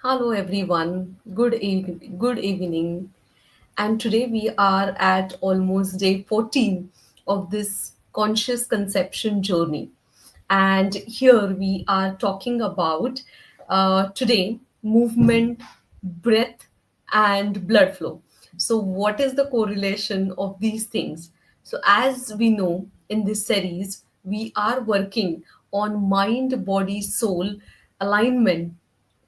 Hello everyone. Good evening. And today we are at almost day 14 of this conscious conception journey. And here we are talking about today movement, breath, and blood flow. So, what is the correlation of these things? So, as we know in this series, we are working on mind, body, soul alignment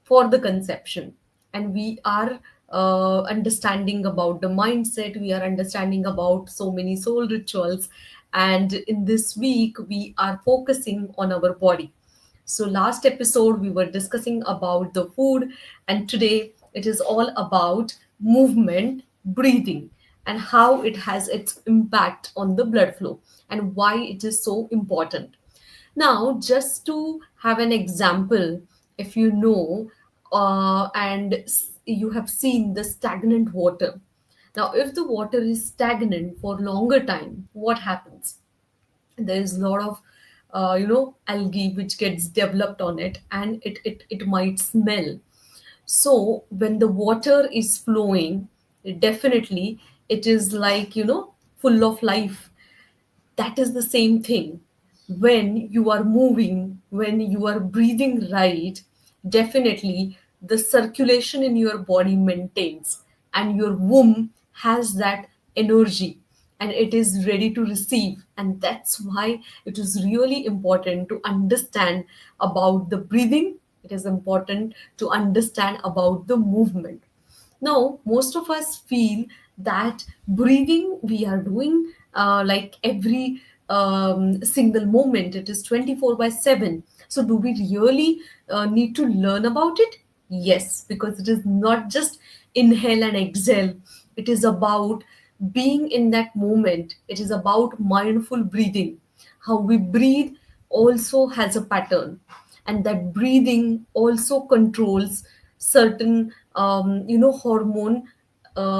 for the conception, and we are understanding about the mindset, we are understanding about so many soul rituals, and in this week we are focusing on our body. So last episode we were discussing about the food, and today it is all about movement, breathing, and how it has its impact on the blood flow and why it is so important. Now, just to have an example, if you know you have seen the stagnant water. Now, if the water is stagnant for longer time, what happens? There is a lot of algae which gets developed on it, and it might smell. So when the water is flowing, definitely it is like full of life. That is the same thing. When you are moving, when you are breathing right, definitely the circulation in your body maintains, and your womb has that energy, and it is ready to receive. And that's why it is really important to understand about the breathing. It is important to understand about the movement. Now, most of us feel that breathing we are doing like every single moment, it is 24 by 7. So, do we really need to learn about it? Yes, because it is not just inhale and exhale, it is about being in that moment, it is about mindful breathing. How we breathe also has a pattern, and that breathing also controls certain hormone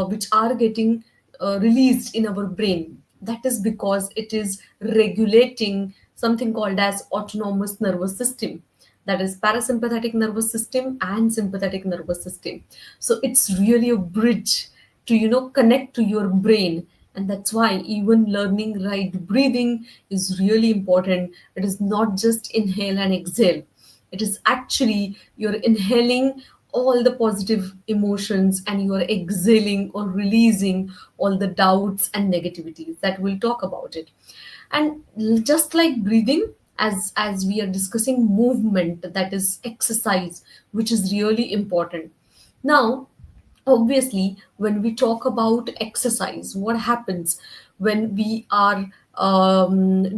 which are getting released in our brain. That is because it is regulating something called as autonomous nervous system, that is parasympathetic nervous system and sympathetic nervous system. So it's really a bridge to connect to your brain. And that's why even learning right breathing is really important. It is not just inhale and exhale, it is actually you're inhaling all the positive emotions, and you are exhaling or releasing all the doubts and negativities. That we'll talk about it. And just like breathing, as we are discussing movement, that is exercise, which is really important. Now, obviously, when we talk about exercise, what happens when we are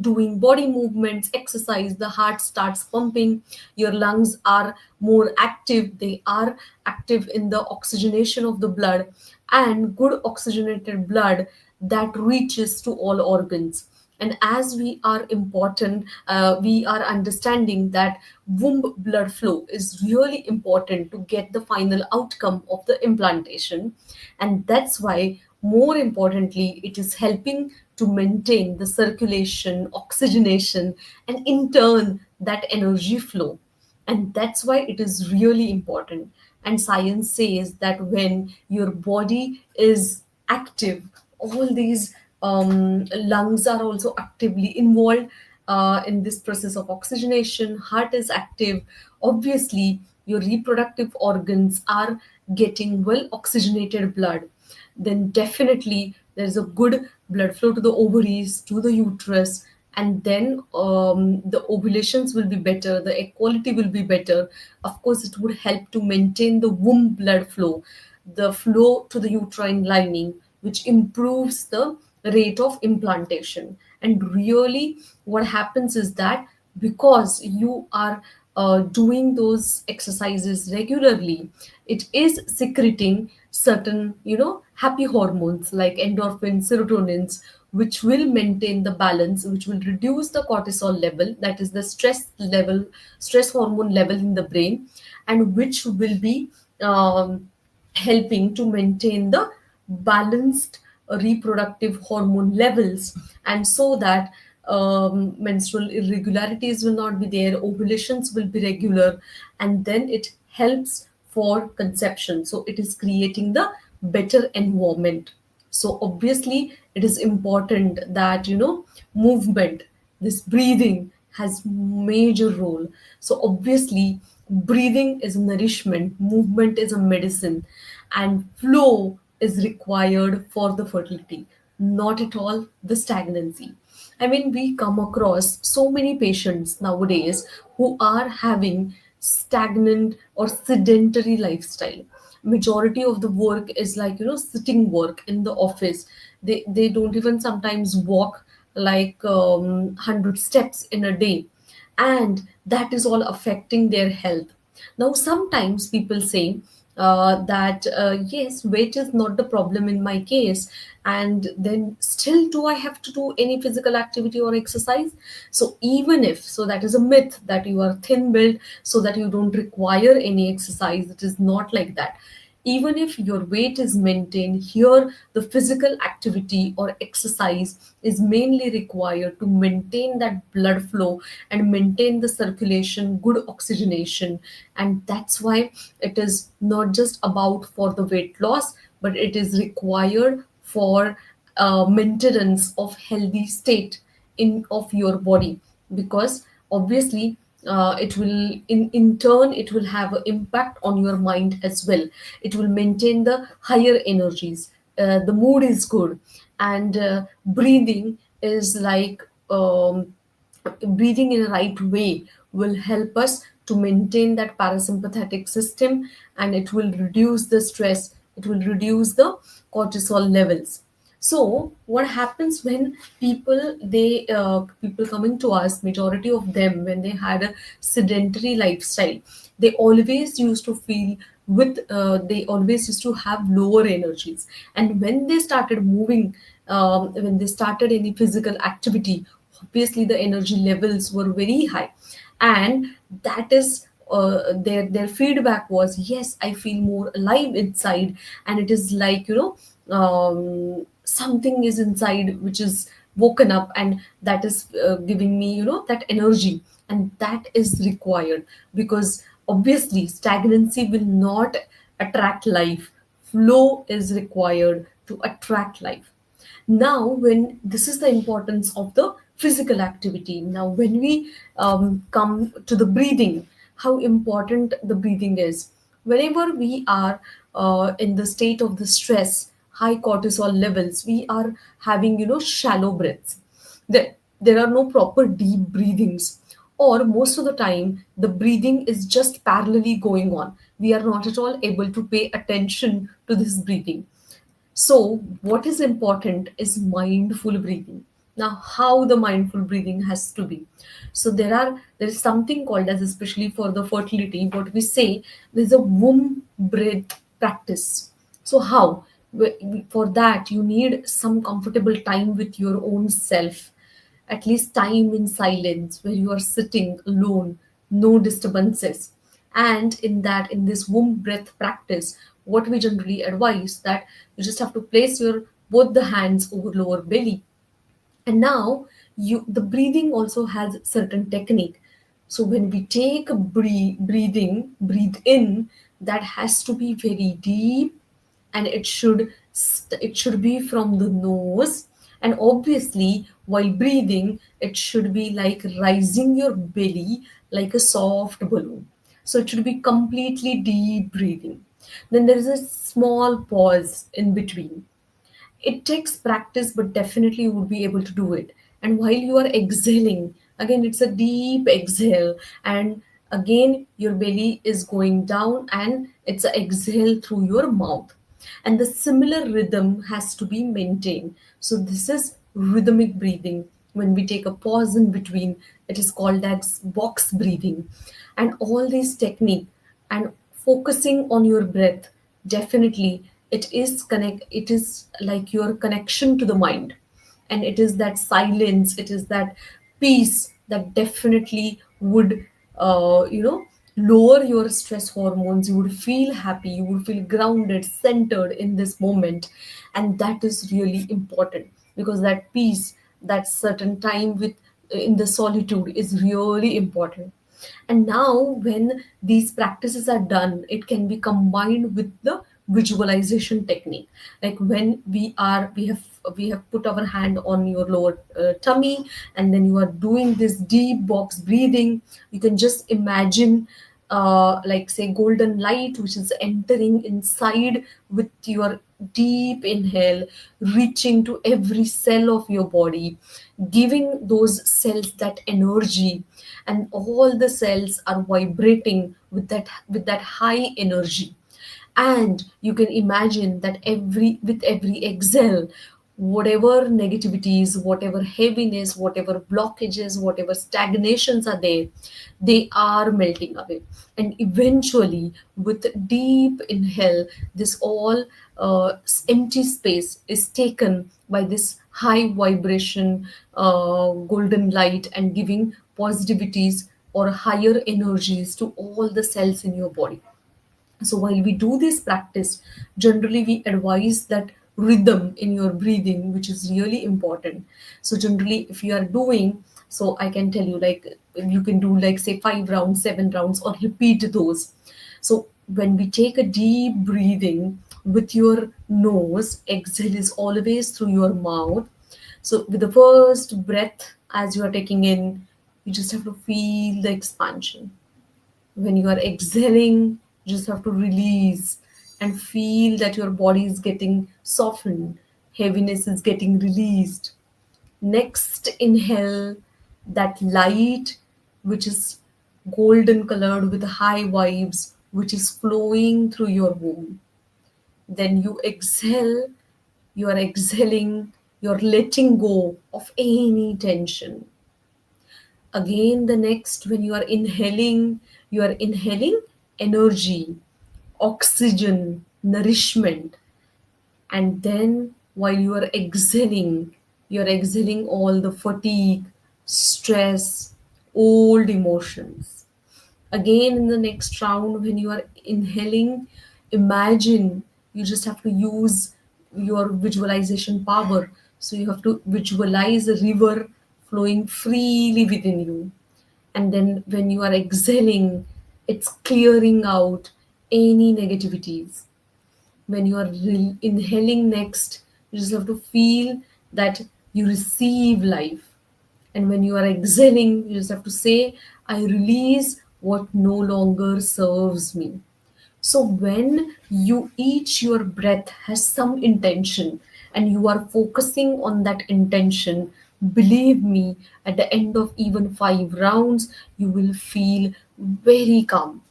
doing body movements, exercise, the heart starts pumping, your lungs are more active, they are active in the oxygenation of the blood, and good oxygenated blood that reaches to all organs. And as we are important, we are understanding that womb blood flow is really important to get the final outcome of the implantation. And that's why, more importantly, it is helping to maintain the circulation, oxygenation, and in turn that energy flow. And that's why it is really important. And science says that when your body is active, all these lungs are also actively involved in this process of oxygenation, heart is active, obviously your reproductive organs are getting well oxygenated blood, then definitely there is a good blood flow to the ovaries, to the uterus, and then the ovulations will be better, the egg quality will be better. Of course, it would help to maintain the womb blood flow, the flow to the uterine lining, which improves the rate of implantation. And really, what happens is that because you are doing those exercises regularly, it is secreting certain happy hormones like endorphins, serotonins, which will maintain the balance, which will reduce the cortisol level, that is the stress hormone level in the brain, and which will be helping to maintain the balanced reproductive hormone levels, and so that menstrual irregularities will not be there, ovulations will be regular, and then it helps for conception. So it is creating the better environment. So obviously it is important that movement, this breathing has major role. So obviously breathing is nourishment, movement is a medicine, and flow is required for the fertility, not at all the stagnancy. I mean, we come across so many patients nowadays who are having stagnant or sedentary lifestyle. Majority of the work is like sitting work in the office. They don't even sometimes walk like 100 steps in a day, and that is all affecting their health. Now, sometimes people say that yes, weight is not the problem in my case, and then still, do I have to do any physical activity or exercise? So, even if, so that is a myth that you are thin built, so that you don't require any exercise. It is not like that. Even if your weight is maintained, here the physical activity or exercise is mainly required to maintain that blood flow and maintain the circulation, good oxygenation. And that's why it is not just about for the weight loss, but it is required for maintenance of healthy state in of your body. Because obviously it will in turn it will have an impact on your mind as well. It will maintain the higher energies, the mood is good, and breathing is like breathing in a right way will help us to maintain that parasympathetic system, and it will reduce the stress, it will reduce the cortisol levels. So what happens when people coming to us, majority of them, when they had a sedentary lifestyle, they always used to feel they always used to have lower energies. And when they started moving, when they started any physical activity, obviously the energy levels were very high. And that is their feedback was, yes, I feel more alive inside, and it is like something is inside which is woken up, and that is giving me that energy, and that is required. Because obviously stagnancy will not attract life, flow is required to attract life. Now, when this is the importance of the physical activity. Now when we come to the breathing, how important the breathing is. Whenever we are in the state of the stress, high cortisol levels, we are having shallow breaths. There are no proper deep breathings, or most of the time the breathing is just parallelly going on. We are not at all able to pay attention to this breathing. So, what is important is mindful breathing. Now, how the mindful breathing has to be. So, there is something called as, especially for the fertility, what we say, there's a womb breath practice. So, how? For that, you need some comfortable time with your own self, at least time in silence where you are sitting alone, no disturbances. And in this womb breath practice, what we generally advise that you just have to place your both the hands over lower belly. And now you the breathing also has certain technique. So when we take a breathe in, that has to be very deep, and it should be from the nose. And obviously while breathing, it should be like rising your belly like a soft balloon. So it should be completely deep breathing. Then there is a small pause in between. It takes practice, but definitely you would be able to do it. And while you are exhaling, again, it's a deep exhale. And again, your belly is going down, and it's an exhale through your mouth. And the similar rhythm has to be maintained. So, this is rhythmic breathing. When we take a pause in between, it is called as box breathing. And all these technique and focusing on your breath, definitely it is like your connection to the mind, and it is that silence, it is that peace that definitely would lower your stress hormones. You would feel happy, you would feel grounded, centered in this moment. And that is really important, because that peace, that certain time with in the solitude is really important. And now when these practices are done, it can be combined with the visualization technique. Like when we have put our hand on your lower tummy, and then you are doing this deep box breathing. You can just imagine, like say, golden light which is entering inside with your deep inhale, reaching to every cell of your body, giving those cells that energy, and all the cells are vibrating with that high energy. And you can imagine that every exhale, whatever negativities, whatever heaviness, whatever blockages, whatever stagnations are there, they are melting away. And eventually, with deep inhale, this all empty space is taken by this high vibration golden light, and giving positivities or higher energies to all the cells in your body. So while we do this practice, generally we advise that rhythm in your breathing, which is really important. So generally, if you are doing, so I can tell you, like, you can do like say 5 rounds, 7 rounds, or repeat those. So when we take a deep breathing with your nose, exhale is always through your mouth. So with the first breath, as you are taking in, you just have to feel the expansion. When you are exhaling, you just have to release and feel that your body is getting softened, heaviness is getting released. Next inhale, that light which is golden colored with high vibes, which is flowing through your womb. Then you exhale, you are exhaling, you're letting go of any tension. Again, the next, when you are inhaling energy, oxygen, nourishment. And then while you are exhaling all the fatigue, stress, old emotions. Again, in the next round, when you are inhaling, imagine, you just have to use your visualization power. So you have to visualize a river flowing freely within you. And then when you are exhaling, it's clearing out any negativities. When you are inhaling next, you just have to feel that you receive life. And when you are exhaling, you just have to say, I release what no longer serves me. So when you each your breath has some intention, and you are focusing on that intention, believe me, at the end of even 5 rounds, you will feel very calm.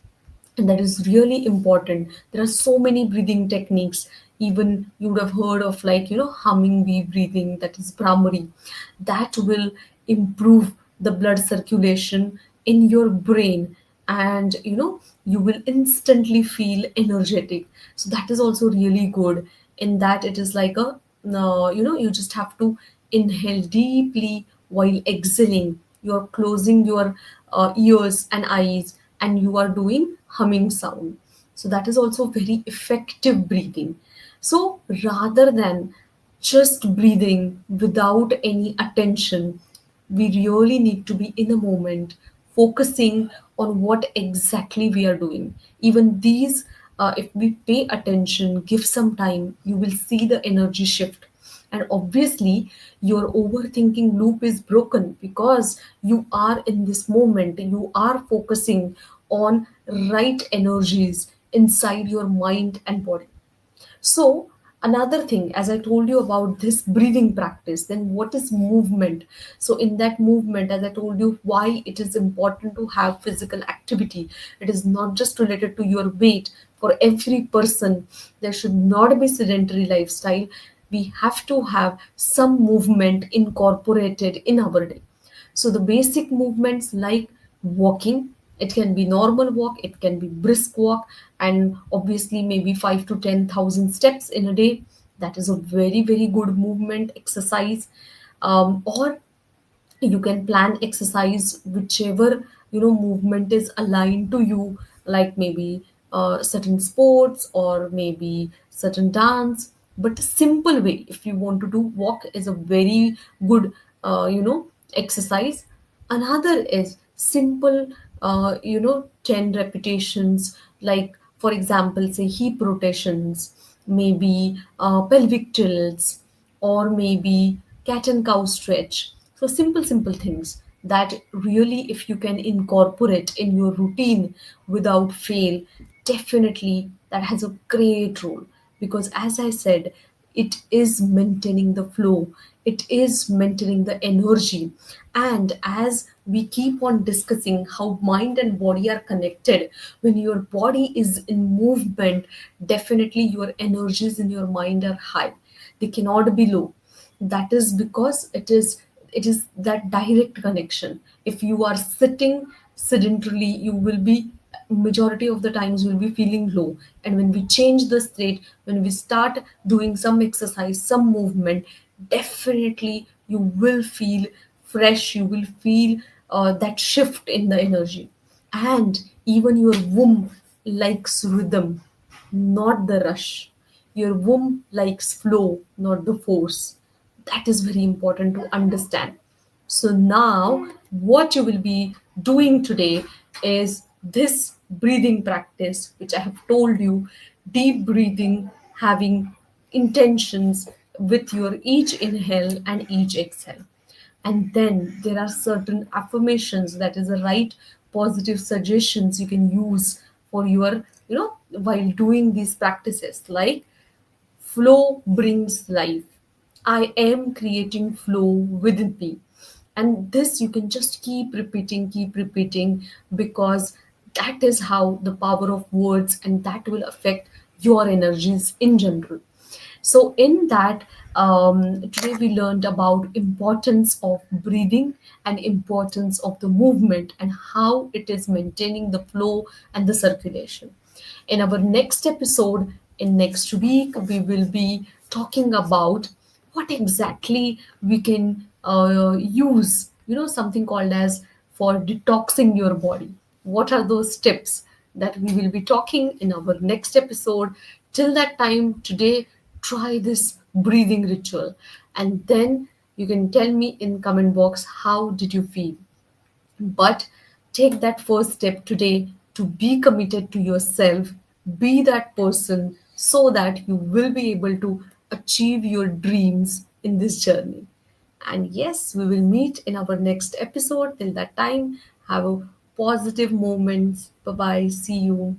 And that is really important. There are so many breathing techniques. Even you would have heard of, like, humming bee breathing, that is Brahmari. That will improve the blood circulation in your brain, and you will instantly feel energetic. So that is also really good. In that, it is like a you just have to inhale deeply while exhaling. You're closing your ears and eyes, and you are doing humming sound. So that is also very effective breathing. So rather than just breathing without any attention, we really need to be in a moment, focusing on what exactly we are doing. Even these, if we pay attention, give some time, you will see the energy shift. And obviously, your overthinking loop is broken because you are in this moment, you are focusing on right energies inside your mind and body. So, another thing, as I told you about this breathing practice, then what is movement? So, in that movement, as I told you, why it is important to have physical activity. It is not just related to your weight. For every person, there should not be sedentary lifestyle. We have to have some movement incorporated in our day. So the basic movements like walking, it can be normal walk, it can be brisk walk, and obviously maybe 5 to 10,000 steps in a day. That is a very, very good movement exercise. Or you can plan exercise whichever movement is aligned to you, like maybe certain sports or maybe certain dance. But simple way, if you want to do walk, is a very good exercise. Another is simple 10 repetitions, like for example, say hip rotations, maybe pelvic tilts, or maybe cat and cow stretch. So simple things that really, if you can incorporate in your routine without fail, definitely that has a great role. Because as I said, it is maintaining the flow, it is maintaining the energy. And as we keep on discussing how mind and body are connected, when your body is in movement, definitely your energies in your mind are high, they cannot be low. That is because it is that direct connection. If you are sitting sedentarily, you will be, majority of the times you will be feeling low. And when we change the state, when we start doing some exercise, some movement, definitely you will feel fresh, you will feel that shift in the energy. And even your womb likes rhythm, not the rush. Your womb likes flow, not the force. That is very important to understand. So, now what you will be doing today is this breathing practice, which I have told you, deep breathing, having intentions with your each inhale and each exhale. And then there are certain affirmations, that is the right positive suggestions you can use for your, while doing these practices, like flow brings life. I am creating flow within me. And this you can just keep repeating, because that is how the power of words, and that will affect your energies in general. So in that, today we learned about importance of breathing and importance of the movement and how it is maintaining the flow and the circulation. In our next episode, in next week, we will be talking about what exactly we can use, something called as for detoxing your body. What are those tips that we will be talking in our next episode? Till that time, today, try this breathing ritual, and then you can tell me in comment box how did you feel. But take that first step today to be committed to yourself, be that person, so that you will be able to achieve your dreams in this journey. And yes, we will meet in our next episode. Till that time, have a positive moments. Bye bye. See you.